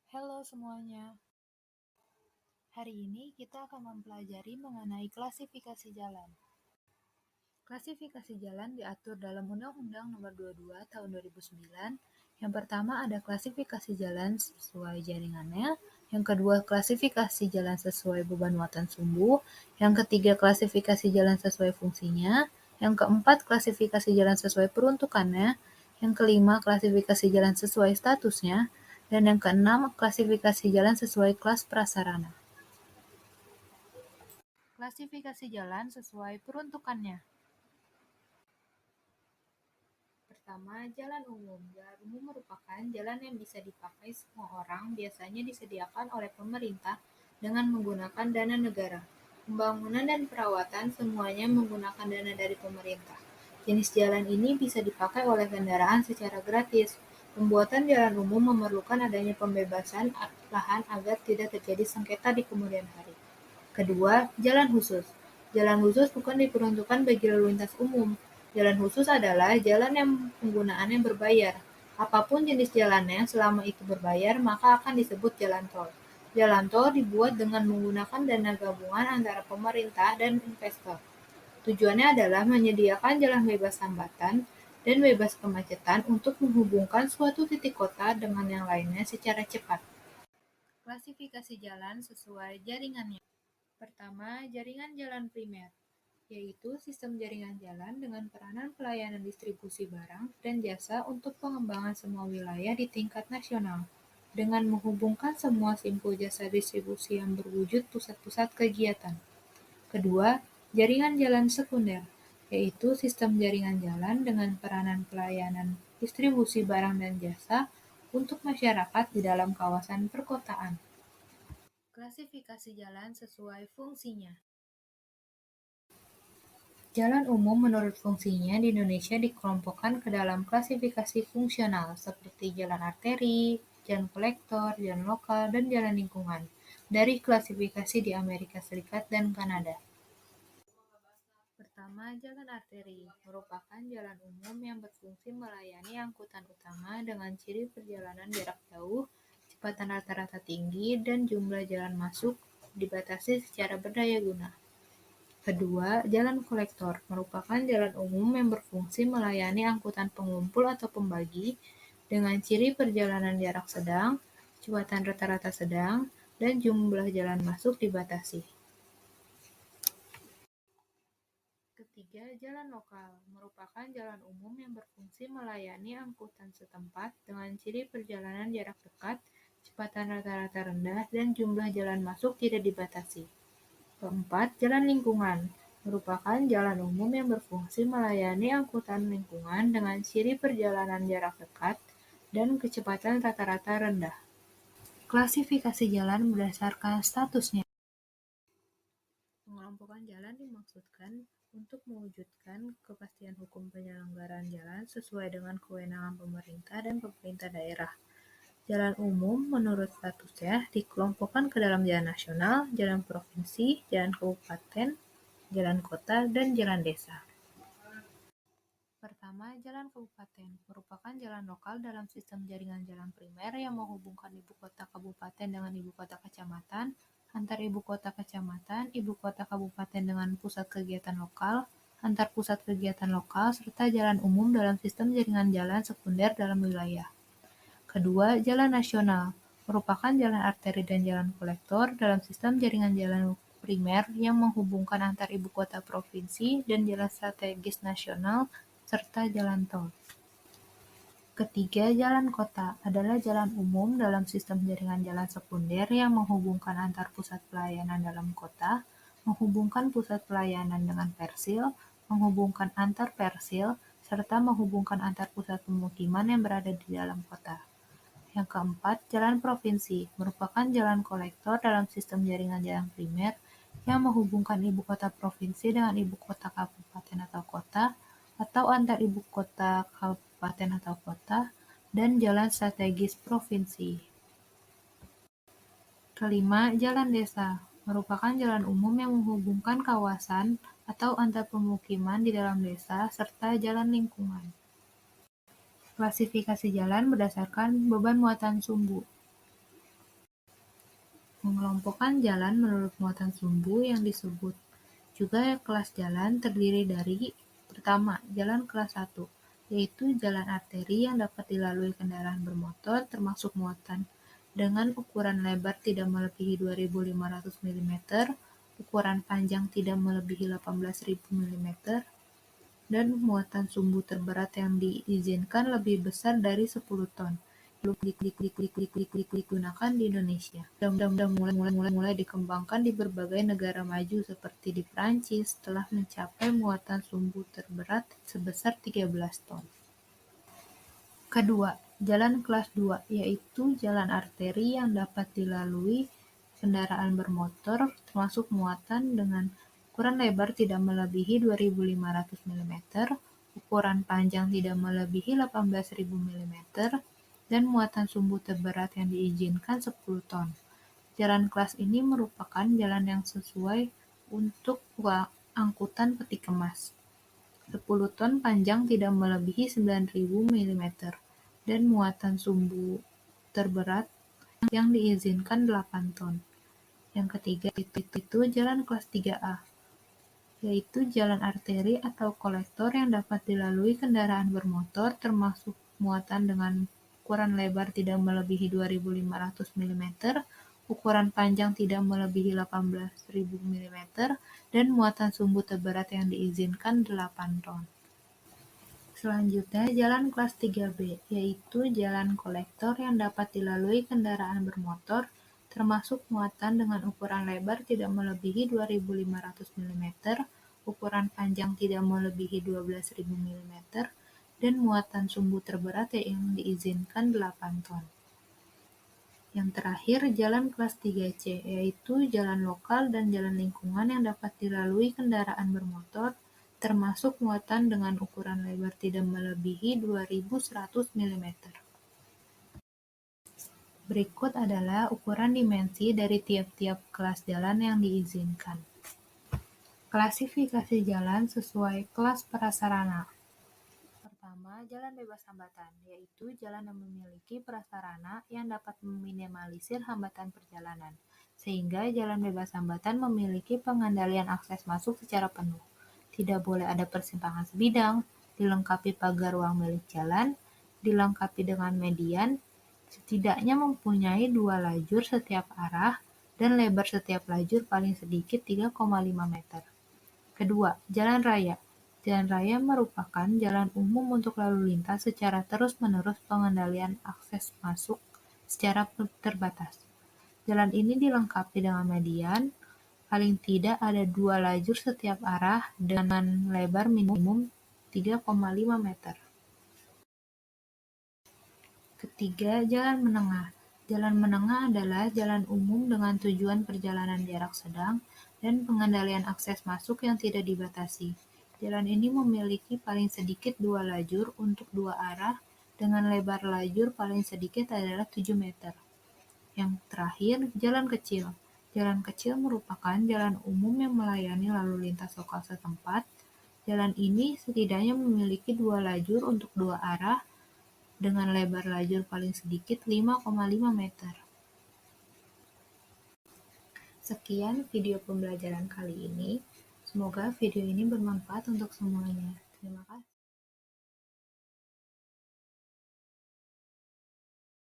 Halo semuanya, hari ini kita akan mempelajari mengenai klasifikasi jalan. Klasifikasi jalan diatur dalam Undang-Undang Nomor 22 Tahun 2009. Yang pertama ada klasifikasi jalan sesuai jaringannya, yang kedua klasifikasi jalan sesuai beban muatan sumbu, yang ketiga klasifikasi jalan sesuai fungsinya, yang keempat klasifikasi jalan sesuai peruntukannya, yang kelima klasifikasi jalan sesuai statusnya, dan yang keenam klasifikasi jalan sesuai kelas prasarana. Klasifikasi jalan sesuai peruntukannya. Pertama, jalan umum. Jalan umum merupakan jalan yang bisa dipakai semua orang, biasanya disediakan oleh pemerintah dengan menggunakan dana negara. Pembangunan dan perawatan semuanya menggunakan dana dari pemerintah. Jenis jalan ini bisa dipakai oleh kendaraan secara gratis. Pembuatan jalan umum memerlukan adanya pembebasan lahan agar tidak terjadi sengketa di kemudian hari. Kedua, jalan khusus. Jalan khusus bukan diperuntukkan bagi lalu lintas umum. Jalan khusus adalah jalan yang penggunaannya berbayar. Apapun jenis jalannya, selama itu berbayar, maka akan disebut jalan tol. Jalan tol dibuat dengan menggunakan dana gabungan antara pemerintah dan investor. Tujuannya adalah menyediakan jalan bebas hambatan dan bebas kemacetan untuk menghubungkan suatu titik kota dengan yang lainnya secara cepat. Klasifikasi jalan sesuai jaringannya. Pertama, jaringan jalan primer, yaitu sistem jaringan jalan dengan peranan pelayanan distribusi barang dan jasa untuk pengembangan semua wilayah di tingkat nasional, dengan menghubungkan semua simpul jasa distribusi yang berwujud pusat-pusat kegiatan. Kedua, jaringan jalan sekunder, yaitu sistem jaringan jalan dengan peranan pelayanan distribusi barang dan jasa untuk masyarakat di dalam kawasan perkotaan. Klasifikasi jalan sesuai fungsinya. Jalan umum menurut fungsinya di Indonesia dikelompokkan ke dalam klasifikasi fungsional seperti jalan arteri, jalan kolektor, jalan lokal, dan jalan lingkungan dari klasifikasi di Amerika Serikat dan Kanada. Pertama, jalan arteri merupakan jalan umum yang berfungsi melayani angkutan utama dengan ciri perjalanan jarak jauh, kecepatan rata-rata tinggi, dan jumlah jalan masuk dibatasi secara berdaya guna. Kedua, jalan kolektor merupakan jalan umum yang berfungsi melayani angkutan pengumpul atau pembagi dengan ciri perjalanan jarak sedang, kecepatan rata-rata sedang, dan jumlah jalan masuk dibatasi. Ketiga, jalan lokal merupakan jalan umum yang berfungsi melayani angkutan setempat dengan ciri perjalanan jarak dekat, kecepatan rata-rata rendah, dan jumlah jalan masuk tidak dibatasi. Keempat, jalan lingkungan merupakan jalan umum yang berfungsi melayani angkutan lingkungan dengan ciri perjalanan jarak dekat dan kecepatan rata-rata rendah. Klasifikasi jalan berdasarkan statusnya. Pengelompokan jalan dimaksudkan untuk mewujudkan kepastian hukum penyelenggaraan jalan sesuai dengan kewenangan pemerintah dan pemerintah daerah. Jalan umum menurut statusnya dikelompokkan ke dalam jalan nasional, jalan provinsi, jalan kabupaten, jalan kota, dan jalan desa. Pertama, jalan kabupaten merupakan jalan lokal dalam sistem jaringan jalan primer yang menghubungkan ibu kota kabupaten dengan ibu kota kecamatan, antar ibu kota kecamatan, ibu kota kabupaten dengan pusat kegiatan lokal, antar pusat kegiatan lokal, serta jalan umum dalam sistem jaringan jalan sekunder dalam wilayah. Kedua, jalan nasional merupakan jalan arteri dan jalan kolektor dalam sistem jaringan jalan primer yang menghubungkan antar ibu kota provinsi dan jalan strategis nasional serta jalan tol. Ketiga, jalan kota adalah jalan umum dalam sistem jaringan jalan sekunder yang menghubungkan antar pusat pelayanan dalam kota, menghubungkan pusat pelayanan dengan persil, menghubungkan antar persil, serta menghubungkan antar pusat pemukiman yang berada di dalam kota. Yang keempat, jalan provinsi merupakan jalan kolektor dalam sistem jaringan jalan primer yang menghubungkan ibu kota provinsi dengan ibu kota kabupaten atau kota, atau antar ibu kota kabupaten atau kota, dan jalan strategis provinsi. Kelima, jalan desa merupakan jalan umum yang menghubungkan kawasan atau antar pemukiman di dalam desa serta jalan lingkungan. Klasifikasi jalan berdasarkan beban muatan sumbu. Mengelompokkan jalan menurut muatan sumbu yang disebut juga kelas jalan terdiri dari: pertama, jalan kelas 1, yaitu jalan arteri yang dapat dilalui kendaraan bermotor termasuk muatan dengan ukuran lebar tidak melebihi 2.500 mm, ukuran panjang tidak melebihi 18.000 mm, dan muatan sumbu terberat yang diizinkan lebih besar dari 10 ton. Digunakan di Indonesia. Dan mulai dikembangkan di berbagai negara maju seperti di Prancis telah mencapai muatan sumbu terberat sebesar 13 ton. Kedua, jalan kelas 2, yaitu jalan arteri yang dapat dilalui kendaraan bermotor termasuk muatan dengan ukuran lebar tidak melebihi 2.500 mm, ukuran panjang tidak melebihi 18.000 mm, dan muatan sumbu terberat yang diizinkan 10 ton. Jalan kelas ini merupakan jalan yang sesuai untuk angkutan peti kemas. 10 ton panjang tidak melebihi 9.000 mm, dan muatan sumbu terberat yang diizinkan 8 ton. Yang ketiga itu jalan kelas 3A, yaitu jalan arteri atau kolektor yang dapat dilalui kendaraan bermotor termasuk muatan dengan ukuran lebar tidak melebihi 2.500 mm, ukuran panjang tidak melebihi 18.000 mm, dan muatan sumbu terberat yang diizinkan 8 ton. Selanjutnya, jalan kelas 3B, yaitu jalan kolektor yang dapat dilalui kendaraan bermotor termasuk muatan dengan ukuran lebar tidak melebihi 2.500 mm, ukuran panjang tidak melebihi 12.000 mm, dan muatan sumbu terberat yang diizinkan 8 ton. Yang terakhir, jalan kelas 3C, yaitu jalan lokal dan jalan lingkungan yang dapat dilalui kendaraan bermotor termasuk muatan dengan ukuran lebar tidak melebihi 2.100 mm. Berikut adalah ukuran dimensi dari tiap-tiap kelas jalan yang diizinkan. Klasifikasi jalan sesuai kelas prasarana. Pertama, jalan bebas hambatan, yaitu jalan yang memiliki prasarana yang dapat meminimalisir hambatan perjalanan, sehingga jalan bebas hambatan memiliki pengendalian akses masuk secara penuh. Tidak boleh ada persimpangan sebidang, dilengkapi pagar ruang milik jalan, dilengkapi dengan median, setidaknya mempunyai 2 lajur setiap arah, dan lebar setiap lajur paling sedikit 3,5 meter. Kedua, jalan raya. Jalan raya merupakan jalan umum untuk lalu lintas secara terus-menerus pengendalian akses masuk secara terbatas. Jalan ini dilengkapi dengan median, paling tidak ada 2 lajur setiap arah dengan lebar minimum 3,5 meter. Ketiga, jalan menengah. Jalan menengah adalah jalan umum dengan tujuan perjalanan jarak sedang dan pengendalian akses masuk yang tidak dibatasi. Jalan ini memiliki paling sedikit 2 lajur untuk 2 arah dengan lebar lajur paling sedikit adalah 7 meter. Yang terakhir, jalan kecil. Jalan kecil merupakan jalan umum yang melayani lalu lintas lokal setempat. Jalan ini setidaknya memiliki 2 lajur untuk 2 arah dengan lebar lajur paling sedikit 5,5 meter. Sekian video pembelajaran kali ini. Semoga video ini bermanfaat untuk semuanya. Terima kasih.